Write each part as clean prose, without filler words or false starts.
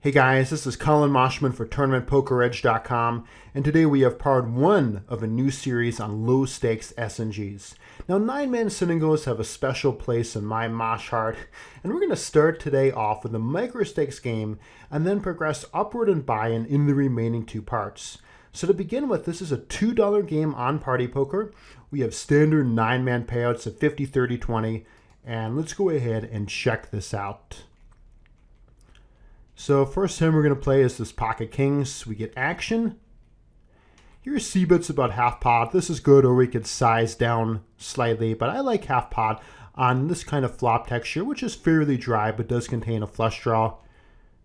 Hey guys, this is Collin Moshman for TournamentPokerEdge.com, and today we have part 1 of a new series on low-stakes SNGs. Now, 9-man SNGs have a special place in my mosh heart, and we're going to start today off with a micro-stakes game and then progress upward and buy-in in the remaining 2 parts. So to begin with, this is a $2 game on Party Poker. We have standard 9-man payouts of 50, 30, 20, and let's go ahead and check this out. So first hand we're going to play is this pocket kings. We get action. Here's C-bets about half pot. This is good, or we could size down slightly, but I like half pot on this kind of flop texture, which is fairly dry, but does contain a flush draw,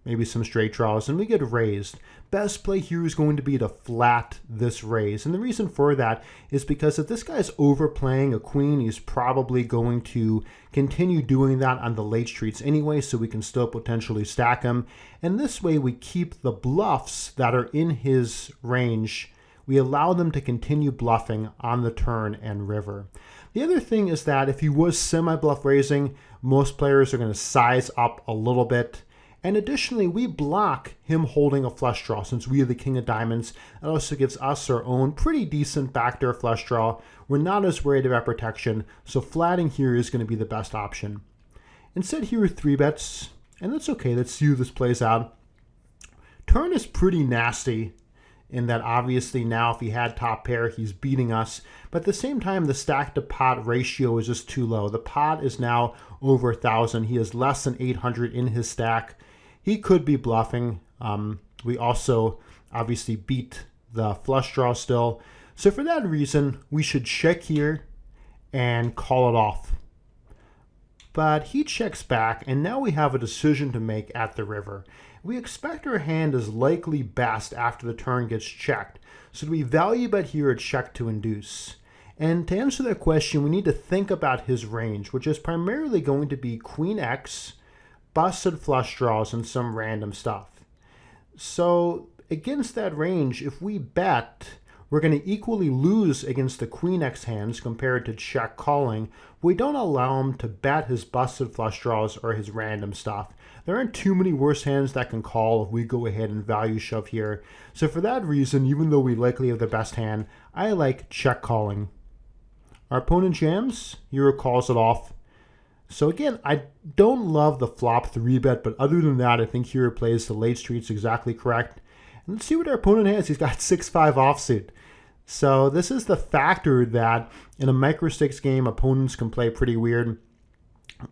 maybe some straight draws, and we get raised. Best play here is going to be to flat this raise. And the reason for that is because if this guy's overplaying a queen, he's probably going to continue doing that on the late streets anyway, so we can still potentially stack him. And this way we keep the bluffs that are in his range. We allow them to continue bluffing on the turn and river. The other thing is that if he was semi-bluff raising, most players are going to size up a little bit. And additionally, we block him holding a flush draw since we are the king of diamonds. It also gives us our own pretty decent backdoor flush draw. We're not as worried about protection, so flatting here is going to be the best option. Instead, here are 3 bets, and that's okay. Let's see how this plays out. Turn is pretty nasty in that obviously now if he had top pair, he's beating us. But at the same time, the stack to pot ratio is just too low. The pot is now over 1,000. He has less than 800 in his stack. He could be bluffing. We also obviously beat the flush draw still. So for that reason, we should check here and call it off. But he checks back, and now we have a decision to make at the river. We expect our hand is likely best after the turn gets checked. So do we value bet here or check to induce? And to answer that question, we need to think about his range, which is primarily going to be Queen X, busted flush draws, and some random stuff. So against that range, if we bet, we're going to equally lose against the Queen X hands compared to check calling. We don't allow him to bet his busted flush draws or his random stuff. There aren't too many worse hands that can call if we go ahead and value shove here. So for that reason, even though we likely have the best hand, I like check calling. Our opponent jams, hero calls it off. So again, I don't love the flop 3-bet, but other than that, I think hero plays the late streets exactly correct. And let's see what our opponent has. He's got 6-5 offsuit. So this is the factor that in a micro-stakes game, opponents can play pretty weird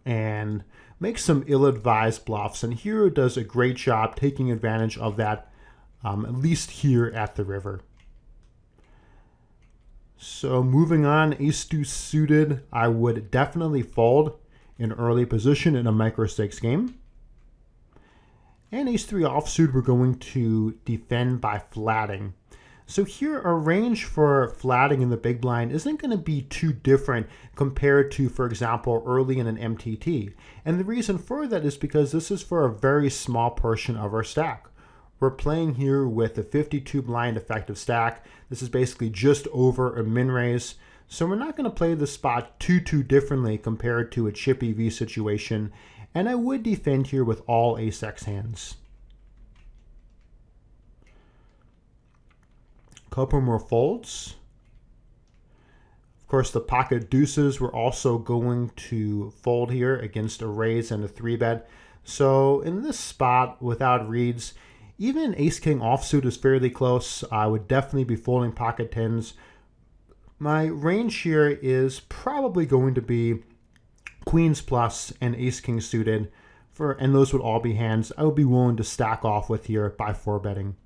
and make some ill-advised bluffs. And hero does a great job taking advantage of that, at least here at the river. So moving on, ace-deuce suited, I would definitely fold in early position in a micro-stakes game. And ace-3 offsuit, we're going to defend by flatting. So here, our range for flatting in the big blind isn't going to be too different compared to, for example, early in an MTT. And the reason for that is because this is for a very small portion of our stack. We're playing here with a 52 blind effective stack. This is basically just over a min raise. So we're not going to play the spot too differently compared to a chip EV situation. And I would defend here with all ace-x hands. Couple more folds. Of course, the pocket deuces we're also going to fold here against a raise and a 3-bet. So in this spot, without reads, even ace-king offsuit is fairly close. I would definitely be folding pocket tens. My range here is probably going to be queens plus and ace-king suited, and those would all be hands I would be willing to stack off with here by 4-betting.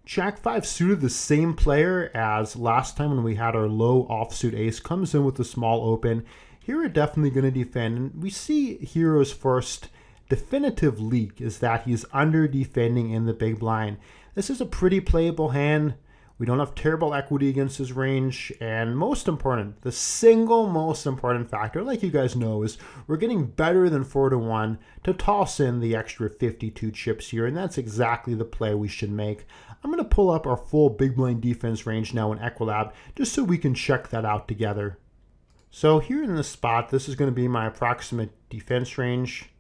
Jack 5 suited, the same player as last time when we had our low offsuit ace, comes in with a small open. Here we're definitely going to defend, and we see hero's first definitive leak is that he's under defending in the big blind. This is a pretty playable hand. We don't have terrible equity against his range, and most important, the single most important factor, like you guys know, is we're getting better than 4-1 to toss in the extra 52 chips here, and that's exactly the play we should make. I'm going to pull up our full big blind defense range now in Equilab, just so we can check that out together. So here in this spot, this is going to be my approximate defense range.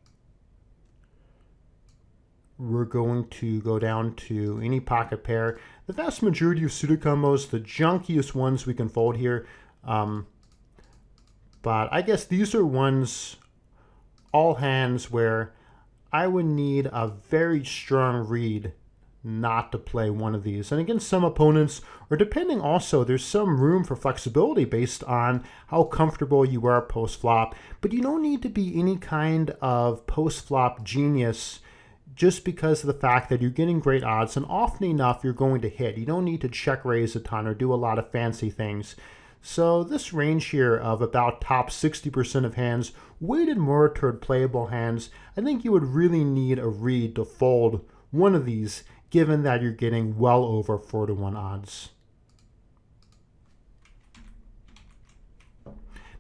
we're going to go down to any pocket pair. The vast majority of suited combos, the junkiest ones we can fold here. But I guess these are ones, all hands, where I would need a very strong read not to play one of these. And against some opponents, or depending also, there's some room for flexibility based on how comfortable you are post-flop. But you don't need to be any kind of post-flop genius just because of the fact that you're getting great odds, and often enough you're going to hit. You don't need to check raise a ton or do a lot of fancy things. So this range here of about top 60% of hands weighted more toward playable hands, I think you would really need a read to fold one of these, given that you're getting well over 4-to-1 odds.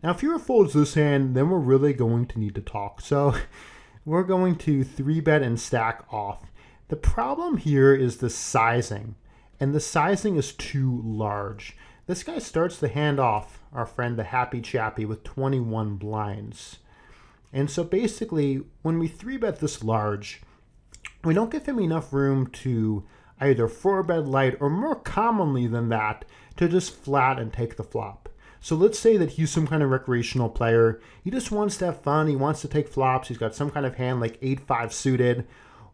Now if Hero folds this hand, then we're really going to need to talk. So we're going to 3-bet and stack off. The problem here is the sizing, and the sizing is too large. This guy starts the hand off, our friend the Happy Chappy, with 21 blinds. And so basically, when we 3-bet this large, we don't give him enough room to either 4-bet light, or more commonly than that, to just flat and take the flop. So let's say that he's some kind of recreational player. He just wants to have fun. He wants to take flops. He's got some kind of hand like 8-5 suited.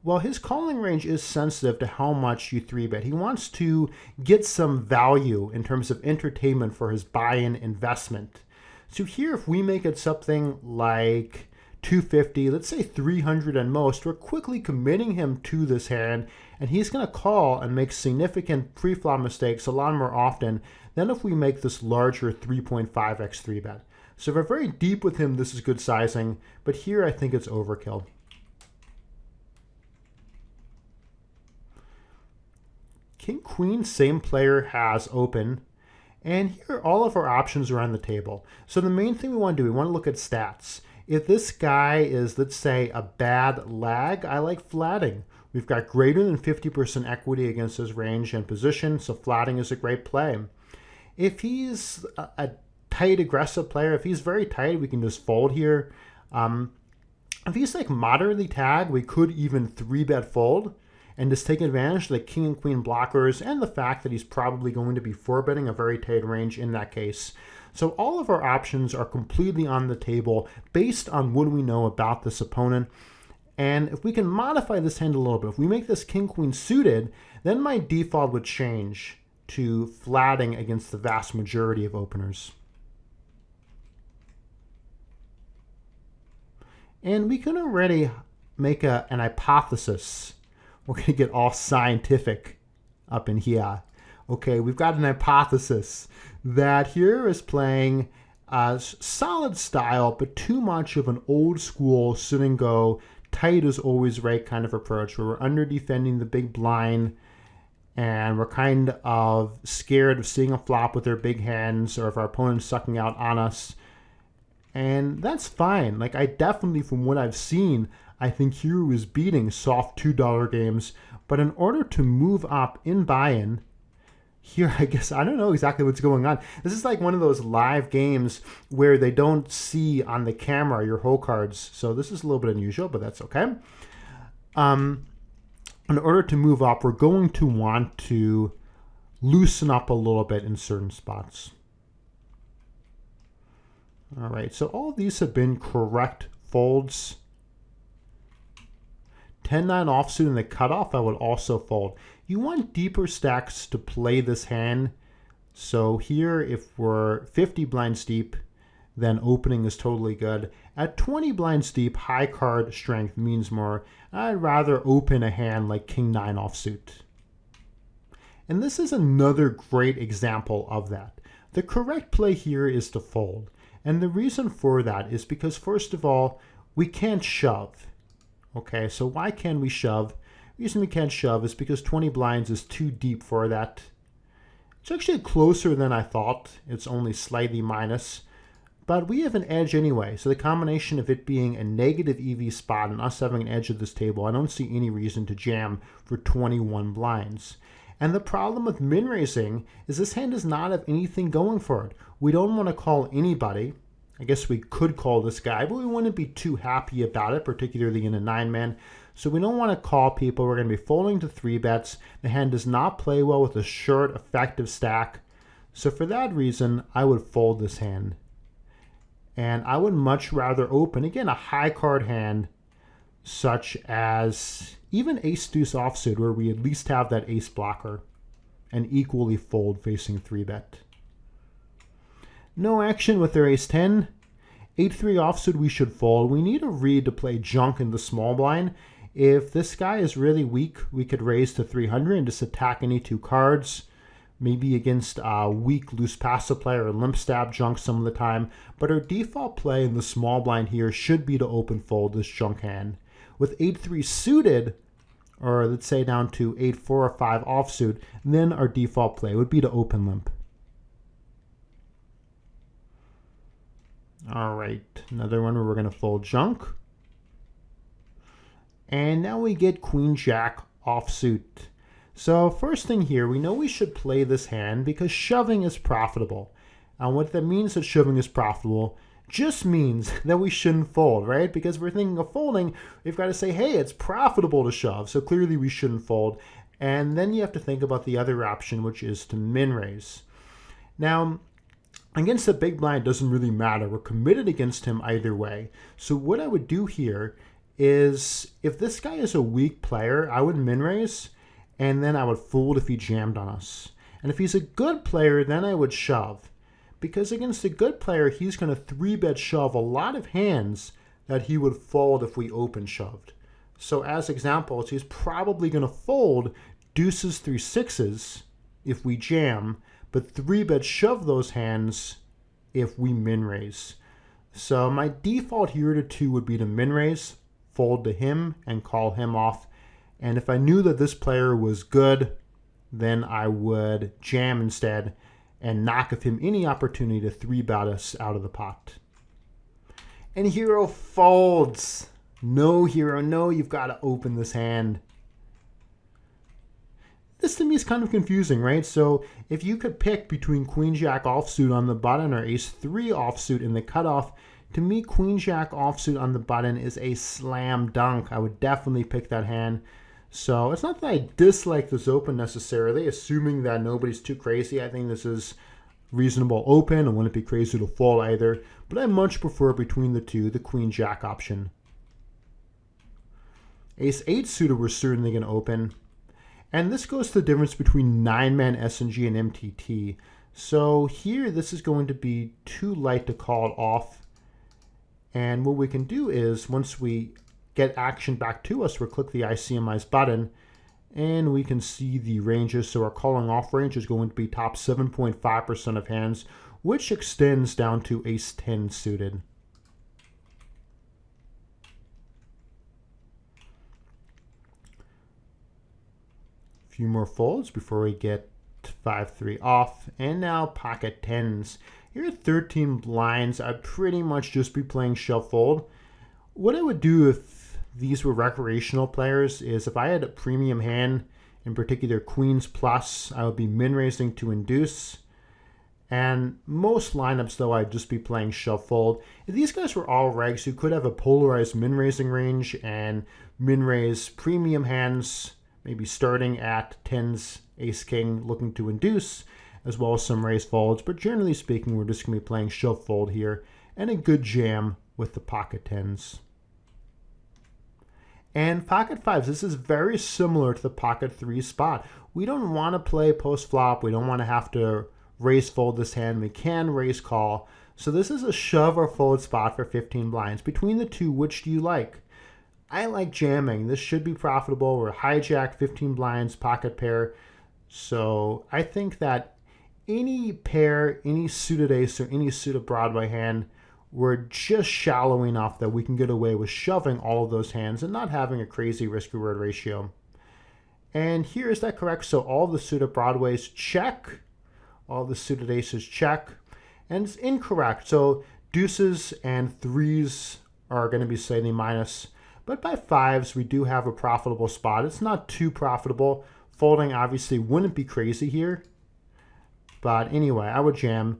Well, his calling range is sensitive to how much you 3-bet. He wants to get some value in terms of entertainment for his buy-in investment. So here, if we make it something like 250, let's say 300 at most, we're quickly committing him to this hand, and he's going to call and make significant pre-flop mistakes a lot more often than if we make this larger 3.5x 3-bet. So if we're very deep with him, this is good sizing, but here I think it's overkill. King Queen, same player has open, and here all of our options are on the table. So the main thing we want to do, we want to look at stats. If this guy is, let's say, a bad lag, I like flatting. We've got greater than 50% equity against his range and position, so flatting is a great play. If he's a tight, aggressive player, if he's very tight, we can just fold here. If he's like moderately tagged, we could even 3-bet fold and just take advantage of the king and queen blockers and the fact that he's probably going to be 4-betting a very tight range in that case. So all of our options are completely on the table based on what we know about this opponent. And if we can modify this hand a little bit, if we make this king-queen suited, then my default would change to flatting against the vast majority of openers. And we can already make an hypothesis. We're going to get all scientific up in here. Okay, we've got an hypothesis that here is playing a solid style, but too much of an old school sit and go, tight is always right kind of approach, where we're under defending the big blind and we're kind of scared of seeing a flop with our big hands or if our opponent's sucking out on us. And that's fine. Like, I definitely, from what I've seen, I think Hero is beating soft $2 games. But in order to move up in buy-in, here, I guess, I don't know exactly what's going on. This is like one of those live games where they don't see on the camera your hole cards. So this is a little bit unusual, but that's okay. In order to move up, we're going to want to loosen up a little bit in certain spots. All right, so all of these have been correct folds. 10-9 offsuit in the cutoff, I would also fold. You want deeper stacks to play this hand. So here, if we're 50 blinds deep, then opening is totally good. At 20 blinds deep, high card strength means more. I'd rather open a hand like king-9 offsuit. And this is another great example of that. The correct play here is to fold. And the reason for that is because, first of all, we can't shove. Okay, so why can we shove? The reason we can't shove is because 20 blinds is too deep for that. It's actually closer than I thought. It's only slightly minus. But we have an edge anyway, so the combination of it being a negative EV spot and us having an edge at this table, I don't see any reason to jam for 21 blinds. And the problem with min-raising is this hand does not have anything going for it. We don't want to call anybody, I guess we could call this guy, but we wouldn't be too happy about it, particularly in a 9-man. So we don't want to call people. We're going to be folding to 3 bets. The hand does not play well with a short, effective stack. So for that reason, I would fold this hand. And I would much rather open, again, a high card hand, such as even ace-deuce offsuit, where we at least have that ace blocker, and equally fold facing 3-bet. No action with their ace-10. 8-3 offsuit we should fold. We need a read to play junk in the small blind. If this guy is really weak, we could raise to 300 and just attack any 2 cards. Maybe against a weak loose passive player or limp stab junk some of the time. But our default play in the small blind here should be to open fold this junk hand. With 8-3 suited, or let's say down to 8-4 or 5 offsuit, then our default play would be to open limp. All right, another one where we're going to fold junk. And now we get queen jack offsuit. So first thing here, we know we should play this hand because shoving is profitable. And what that means that shoving is profitable just means that we shouldn't fold, right? Because we're thinking of folding, we've got to say, hey, it's profitable to shove. So clearly we shouldn't fold. And then you have to think about the other option, which is to min raise. Now, against the big blind, it doesn't really matter. We're committed against him either way. So what I would do here is, if this guy is a weak player, I would min raise, and then I would fold if he jammed on us. And if he's a good player, then I would shove. Because against a good player, he's going to 3-bet shove a lot of hands that he would fold if we open shoved. So as examples, he's probably going to fold deuces through 6s if we jam, but 3-bet shove those hands if we min raise. So my default here to 2 would be to min raise, fold to him, and call him off. And if I knew that this player was good, then I would jam instead and knock of him any opportunity to 3-bet us out of the pot. And hero folds. No, hero, no, you've got to open this hand. This to me is kind of confusing, right? So if you could pick between queen jack offsuit on the button or ace-3 offsuit in the cutoff, to me, queen jack offsuit on the button is a slam dunk. I would definitely pick that hand. So it's not that I dislike this open necessarily, assuming that nobody's too crazy. I think this is reasonable open and wouldn't be crazy to fold either. But I much prefer between the two, the queen jack option. Ace-8 suited we're certainly going to open. And this goes to the difference between 9-man SNG and MTT. So here, this is going to be too light to call it off. And what we can do is, once we get action back to us, we'll click the ICMIze button, and we can see the ranges. So our calling off range is going to be top 7.5% of hands, which extends down to ace-10 suited. A few more folds before we get 5-3 off, and now pocket 10s. Here at 13 blinds, I'd pretty much just be playing shove fold. What I would do if these were recreational players is, if I had a premium hand, in particular queens plus, I would be min raising to induce. And most lineups though, I'd just be playing shove fold. If these guys were all regs, you could have a polarized min raising range and min raise premium hands, maybe starting at 10s, ace king, looking to induce, as well as some raise folds. But generally speaking, we're just going to be playing shove fold here, and a good jam with the pocket 10s. And pocket 5s, this is very similar to the pocket 3 spot. We don't want to play post flop. We don't want to have to raise fold this hand. We can raise call. So this is a shove or fold spot for 15 blinds. Between the two, which do you like? I like jamming. This should be profitable. We're hijack, 15 blinds, pocket pair. So I think that any pair, any suited ace, or any suited Broadway hand, we're just shallow enough that we can get away with shoving all of those hands and not having a crazy risk-reward ratio. And here, is that correct? So all the suited Broadways check, all the suited aces check, and it's incorrect. So deuces and 3s are going to be slightly minus, but by 5s we do have a profitable spot. It's not too profitable. Folding obviously wouldn't be crazy here, but anyway, I would jam.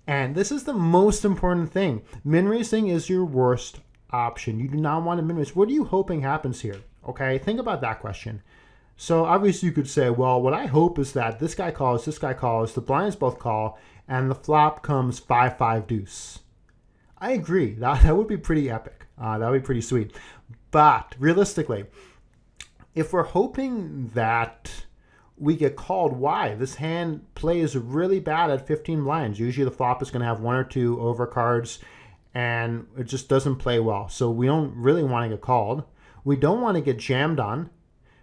And this is the most important thing. Min raising is your worst option. You do not want to min raise. What are you hoping happens here? Okay, think about that question. So obviously you could say, well, what I hope is that this guy calls, the blinds both call, and the flop comes 5-5 deuce. I agree. That would be pretty epic. That would be pretty sweet. But realistically, if we're hoping that we get called, why? This hand plays really bad at 15 blinds. Usually the flop is going to have 1 or 2 overcards, and it just doesn't play well. So we don't really want to get called. We don't want to get jammed on,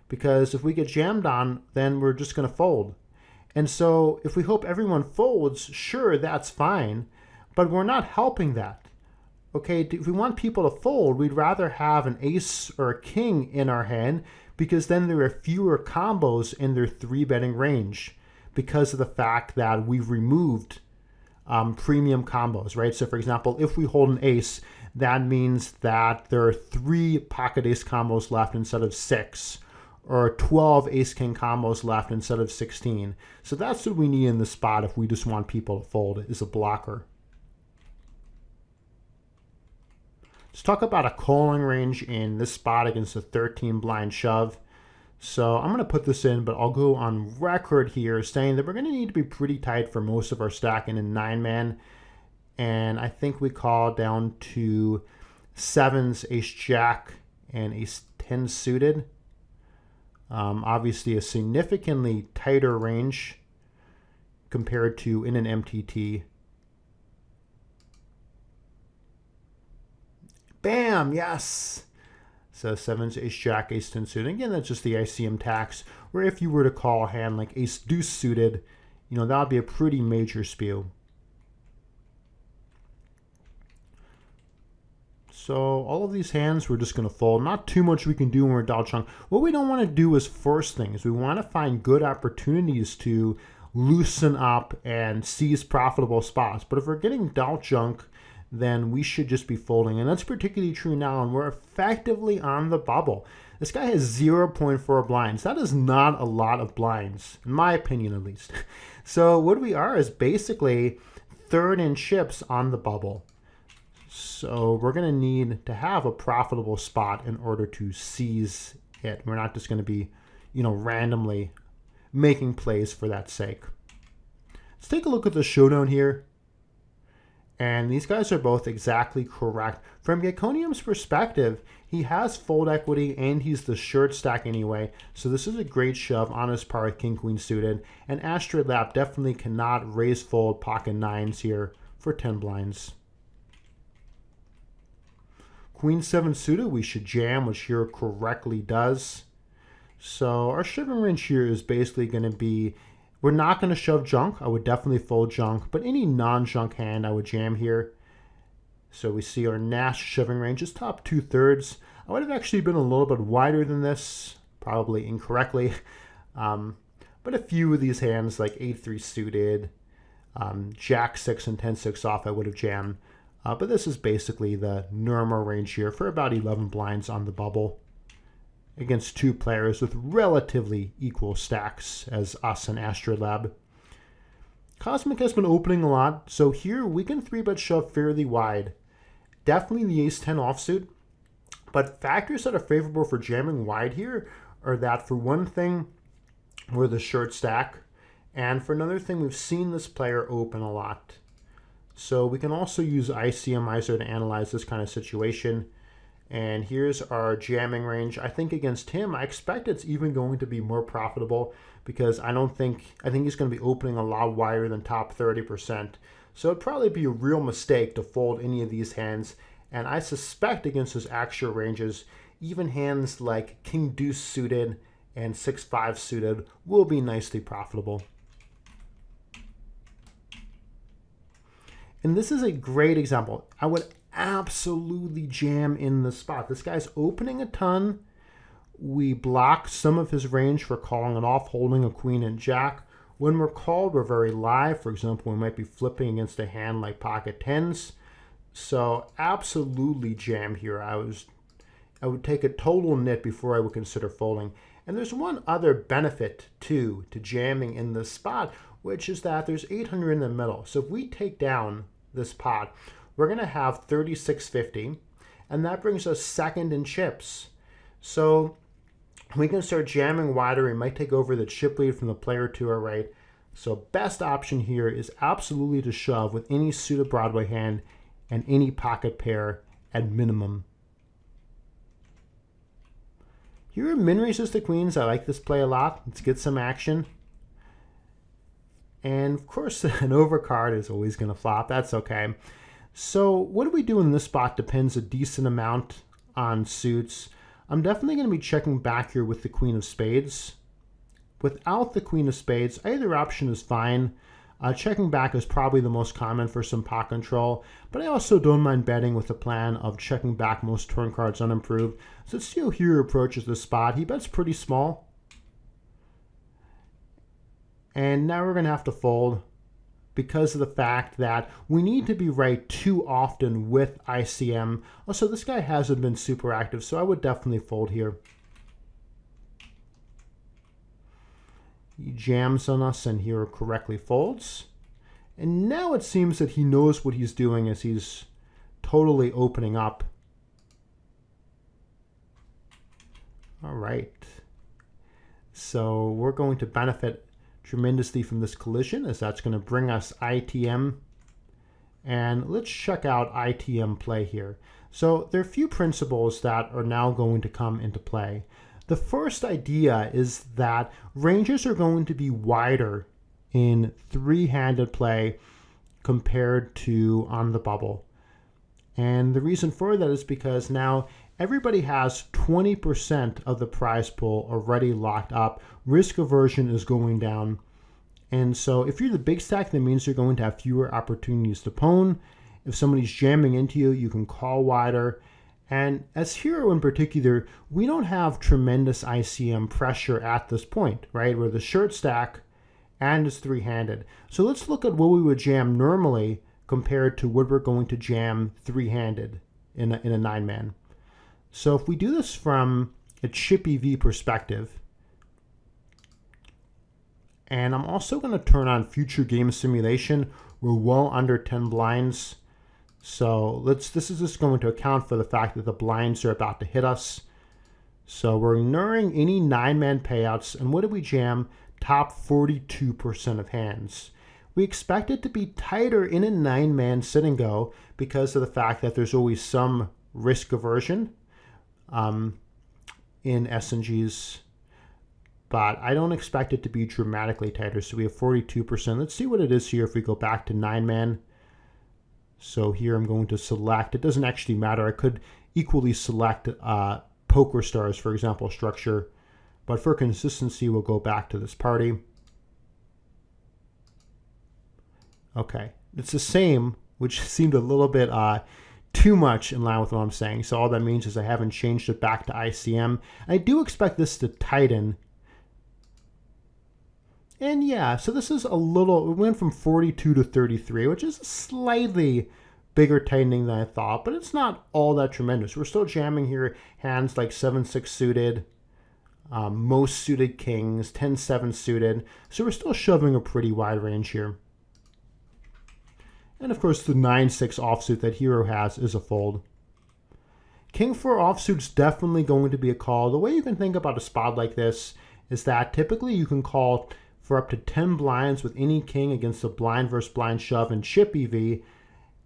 because if we get jammed on, then we're just going to fold. And so if we hope everyone folds, sure, that's fine, but we're not helping that. Okay, if we want people to fold, we'd rather have an ace or a king in our hand, because then there are fewer combos in their 3-betting range because of the fact that we've removed premium combos, right? So for example, if we hold an ace, that means that there are 3 pocket ace combos left instead of 6, or 12 ace-king combos left instead of 16. So that's what we need in this spot if we just want people to fold, is a blocker. Let's talk about a calling range in this spot against a 13 blind shove. So I'm going to put this in, but I'll go on record here saying that we're going to need to be pretty tight for most of our stacking in 9-man. And I think we call down to 7s, ace-jack, and ace-10 suited. Obviously a significantly tighter range compared to in an MTT. Bam, yes. So 7s, ace-jack, ace-10 suited. Again, that's just the ICM tax, where if you were to call a hand like ace-deuce suited, you know, that would be a pretty major spew. So all of these hands, we're just going to fold. Not too much we can do when we're dial chunk. What we don't want to do is force things. We want to find good opportunities to loosen up and seize profitable spots. But if we're getting dial junk, then we should just be folding. And that's particularly true now, and we're effectively on the bubble. This guy has 0.4 blinds. That is not a lot of blinds, in my opinion at least. So what we are is basically third in chips on the bubble. So we're going to need to have a profitable spot in order to seize it. We're not just going to be, you know, randomly making plays for that sake. Let's take a look at the showdown here. And these guys are both exactly correct. From Geconium's perspective, he has fold equity and he's the short stack anyway. So this is a great shove on his par with King Queen suited. And Asteroid Lap definitely cannot raise fold pocket 9s here for 10 blinds. Queen 7 suited, we should jam, which here correctly does. So our shoving range here is basically going to be, we're not going to shove junk. I would definitely fold junk, but any non-junk hand I would jam here. So we see our Nash shoving range is top 2/3. I would have actually been a little bit wider than this, probably incorrectly. But a few of these hands like 8-3 suited, Jack 6 and 10-6 off I would have jammed. But this is basically the normal range here for about 11 blinds on the bubble against 2 players with relatively equal stacks as us and Astrolab. Cosmic has been opening a lot, so here we can 3-bet shove fairly wide. Definitely the ace-10 offsuit, but factors that are favorable for jamming wide here are that for one thing, we're the short stack, and for another thing, we've seen this player open a lot. So we can also use ICMizer to analyze this kind of situation. And here's our jamming range. I think against him, I expect it's even going to be more profitable because I think he's going to be opening a lot wider than top 30%. So it'd probably be a real mistake to fold any of these hands. And I suspect against his actual ranges, even hands like King Deuce suited and 6-5 suited will be nicely profitable. And this is a great example. I would absolutely jam in the spot. This guy's opening a ton. We block some of his range for calling it off, holding a queen and jack. When we're called, we're very live. For example, we might be flipping against a hand like pocket 10s. So absolutely jam here. I would take a total nit before I would consider folding. And there's one other benefit too to jamming in this spot. which is that there's 800 in the middle. So if we take down this pot, we're going to have 3650, and that brings us second in chips. So we can start jamming wider. We might take over the chip lead from the player to our right. So best option here is absolutely to shove with any suited Broadway hand and any pocket pair at minimum. Here are min raises the queens. I like this play a lot. Let's get some action. And of course, an overcard is always going to flop. That's okay. So what do we do in this spot depends a decent amount on suits. I'm definitely going to be checking back here with the queen of spades. Without the queen of spades, either option is fine. Checking back is probably the most common for some pot control, but I also don't mind betting with the plan of checking back most turn cards unimproved. So let's see how Hero approaches this spot. He bets pretty small. And now we're going to have to fold because of the fact that we need to be right too often with ICM. Also, this guy hasn't been super active, so I would definitely fold here. He jams on us and Hero correctly folds. And now it seems that he knows what he's doing as he's totally opening up. All right. So we're going to benefit tremendously from this collision as that's going to bring us ITM. And let's check out ITM play here. So there are a few principles that are now going to come into play. The first idea is that ranges are going to be wider in three-handed play compared to on the bubble. And the reason for that is because now everybody has 20% of the prize pool already locked up. Risk aversion is going down. And so if you're the big stack, that means you're going to have fewer opportunities to pwn. If somebody's jamming into you, you can call wider. And as Hero in particular, we don't have tremendous ICM pressure at this point, right? We're the short stack and it's three-handed. So let's look at what we would jam normally compared to what we're going to jam three-handed in a 9-man. So if we do this from a chip EV perspective, and I'm also going to turn on future game simulation. We're well under 10 blinds. So this is just going to account for the fact that the blinds are about to hit us. So we're ignoring any 9-man payouts. And what do we jam? Top 42% of hands. We expect it to be tighter in a 9-man sit and go because of the fact that there's always some risk aversion in SNGs. But I don't expect it to be dramatically tighter. So we have 42%. Let's see what it is here if we go back to 9-man. So here I'm going to select, it doesn't actually matter. I could equally select Poker Stars, for example, structure. But for consistency, we'll go back to this party. Okay, it's the same, which seemed a little bit too much in line with what I'm saying. So all that means is I haven't changed it back to ICM. I do expect this to tighten. And yeah, so this is a little, it went from 42 to 33, which is a slightly bigger tightening than I thought, but it's not all that tremendous. We're still jamming here hands like 7-6 suited, most suited kings, 10-7 suited. So we're still shoving a pretty wide range here. And of course the 9-6 offsuit that Hero has is a fold. King 4 offsuit's definitely going to be a call. The way you can think about a spot like this is that typically you can call for up to 10 blinds with any king against a blind versus blind shove and chip EV.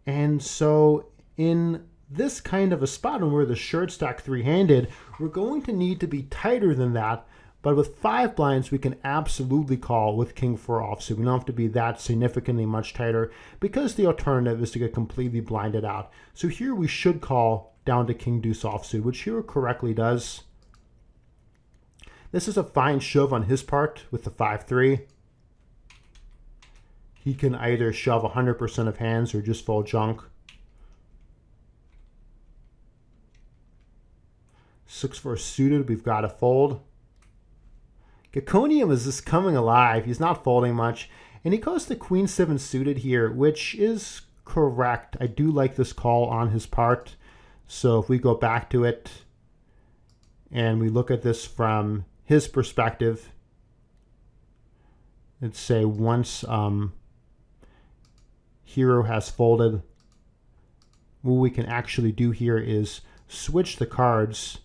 And so in this kind of a spot when we're the short stack three-handed, we're going to need to be tighter than that. But with 5 blinds, we can absolutely call with King 4 offsuit. We don't have to be that significantly much tighter because the alternative is to get completely blinded out. So here we should call down to King Deuce offsuit, which Hero correctly does. This is a fine shove on his part with the 5-3. He can either shove 100% of hands or just fold junk. 6-4 suited, we've got to fold. Geconium is just coming alive. He's not folding much. And he goes to Queen 7 suited here, which is correct. I do like this call on his part. So if we go back to it and we look at this from his perspective, let's say once hero has folded, what we can actually do here is switch the cards.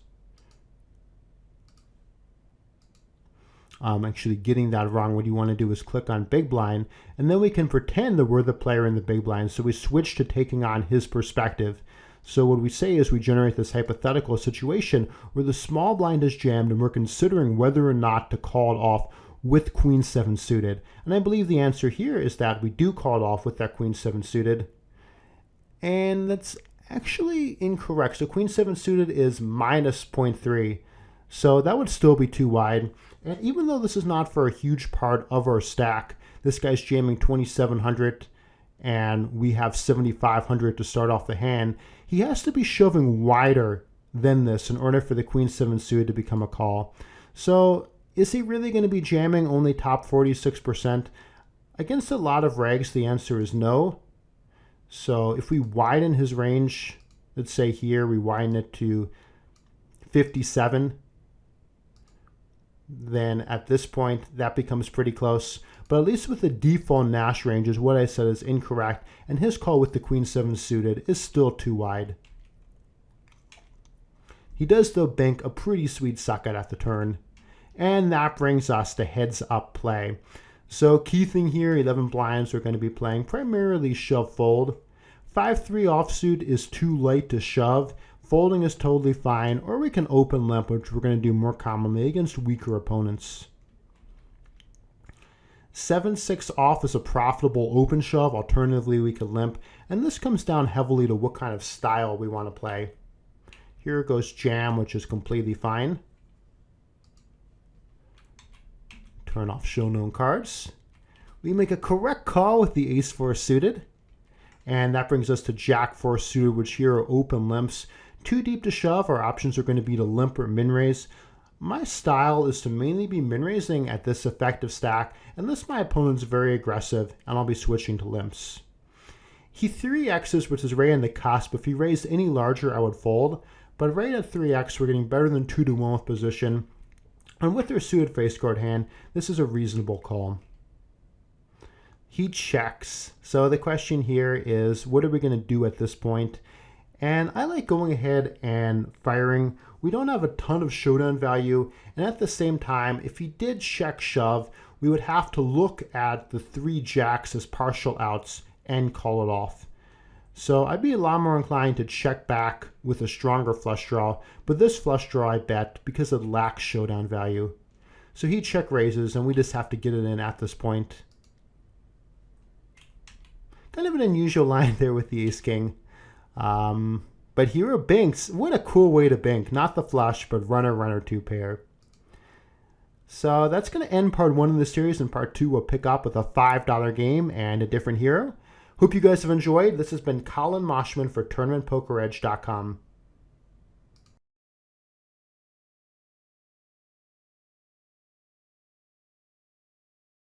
Actually getting that wrong. What you want to do is click on big blind, and then we can pretend that we're the player in the big blind. So we switch to taking on his perspective. So what we say is we generate this hypothetical situation where the small blind is jammed and we're considering whether or not to call it off with Queen 7 suited. And I believe the answer here is that we do call it off with that Queen 7 suited. And that's actually incorrect. So Queen 7 suited is minus 0.3. So that would still be too wide. And even though this is not for a huge part of our stack, this guy's jamming 2,700 and we have 7,500 to start off the hand, he has to be shoving wider than this in order for the Queen 7 suited to become a call. So is he really going to be jamming only top 46%? Against a lot of regs, the answer is no. So if we widen his range, let's say here we widen it to 57, then at this point that becomes pretty close. But at least with the default Nash ranges, what I said is incorrect, and his call with the Queen 7 suited is still too wide. He does though bank a pretty sweet socket at the turn, and that brings us to heads up play. So key thing here, 11 blinds are going to be playing primarily shove fold. 5-3 offsuit is too light to shove. Folding is totally fine, or we can open limp, which we're going to do more commonly against weaker opponents. 7-6 off is a profitable open shove. Alternatively, we could limp, and this comes down heavily to what kind of style we want to play. Here goes jam, which is completely fine. Turn off show known cards. We make a correct call with the ace 4 suited, and that brings us to jack 4 suited, which here are open limps. Too deep to shove, our options are going to be to limp or min raise. My style is to mainly be min raising at this effective stack, unless my opponent's very aggressive, and I'll be switching to limps. He 3x's, which is right on the cusp. If he raised any larger, I would fold, but right at 3x, we're getting better than 2-to-1 with position. And with their suited face card hand, this is a reasonable call. He checks. So the question here is, what are we going to do at this point? And I like going ahead and firing. We don't have a ton of showdown value. And at the same time, if he did check shove, we would have to look at the 3 jacks as partial outs and call it off. So I'd be a lot more inclined to check back with a stronger flush draw, but this flush draw I bet because it lacks showdown value. So he check raises and we just have to get it in at this point. Kind of an unusual line there with the ace king. But hero binks. What a cool way to bink. Not the flush, but runner 2 pair. So that's going to end part 1 of the series, and part 2 we'll pick up with a $5 game and a different hero. Hope you guys have enjoyed. This has been Collin Moshman for TournamentPokerEdge.com.